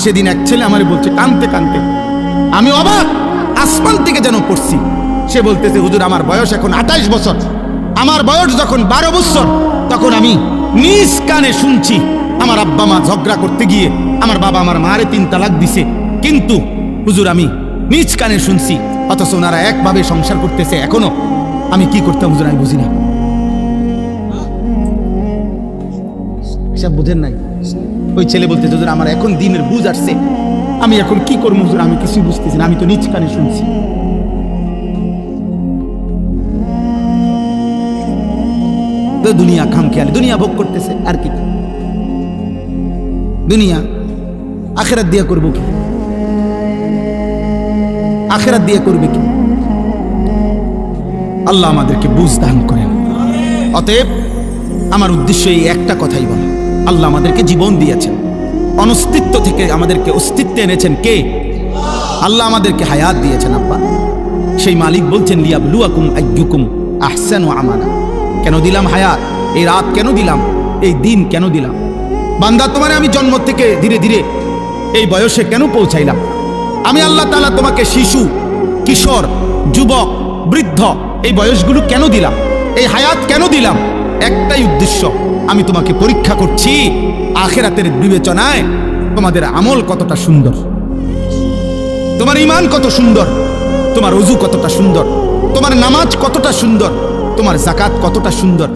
সেদিন এক ছেলে আমারে বলছে কাঁদতে কাঁদতে, আমি অবাক, আসমান থেকে যেন পড়ছি। সে বলতেছে, হুজুর আমার বয়স এখন 28 বছর, আমার বয়স যখন 12 বছর তখন আমি নিজ কানে শুনছি আমার আব্বা মা ঝগড়া করতে গিয়ে আমার বাবা আমার মারে 3 তালাক দিছে, কিন্তু হুজুর আমি নিজ কানে শুনছি, অথচ ওনারা একভাবে সংসার করতেছে এখনো। আমি কি করতাম হুজুর আমি বুঝি না। সব বুঝেন নাই? ওই ছেলে বলতে, হুজুর আমার এখন দিনের বুঝ আসছে, আমি এখন কি করবো হুজুর, আমি কিছুই বুঝতেছি না, আমি তো নিজ কানে শুনছি। তো দুনিয়া খামখেয়ালি, দুনিয়া ভোগ করতেছে আর কি। দুনিয়া আখেরাত দিয়া করবো কি? আখেরাত দিয়ে করবে কি? আল্লাহ আমাদেরকে বুঝ দান করেন। অতএব আমার উদ্দেশ্য এই একটা কথাই বলা, আল্লাহ আমাদেরকে জীবন দিয়েছেন, অনস্তিত্ব থেকে আমাদেরকে অস্তিত্বে এনেছেন কে? আল্লাহ আমাদেরকে হায়াত দিয়েছেন আব্বা। সেই মালিক বলছেন, লিয়াবলুয়াকুম আইয়ুকুম আহসানু আমালা। কেন দিলাম হায়াত? এই রাত কেন দিলাম? এই দিন কেন দিলাম? বান্দা তোমারে আমি জন্ম থেকে ধীরে ধীরে এই বয়সে কেন পৌঁছাইলাম? আমি আল্লাহ তাআলা তোমাকে শিশু, কিশোর, যুবক, বৃদ্ধ এই বয়সগুলো কেন দিলাম? এই হায়াত কেন দিলাম? একটাই উদ্দেশ্য, আমি তোমাকে পরীক্ষা করছি আখিরাতের বিবেচনায় তোমাদের আমল কতটা সুন্দর, তোমার ঈমান কত সুন্দর, তোমার ওযু কতটা সুন্দর, তোমার নামাজ কতটা সুন্দর, তোমার যাকাত কতটা সুন্দর।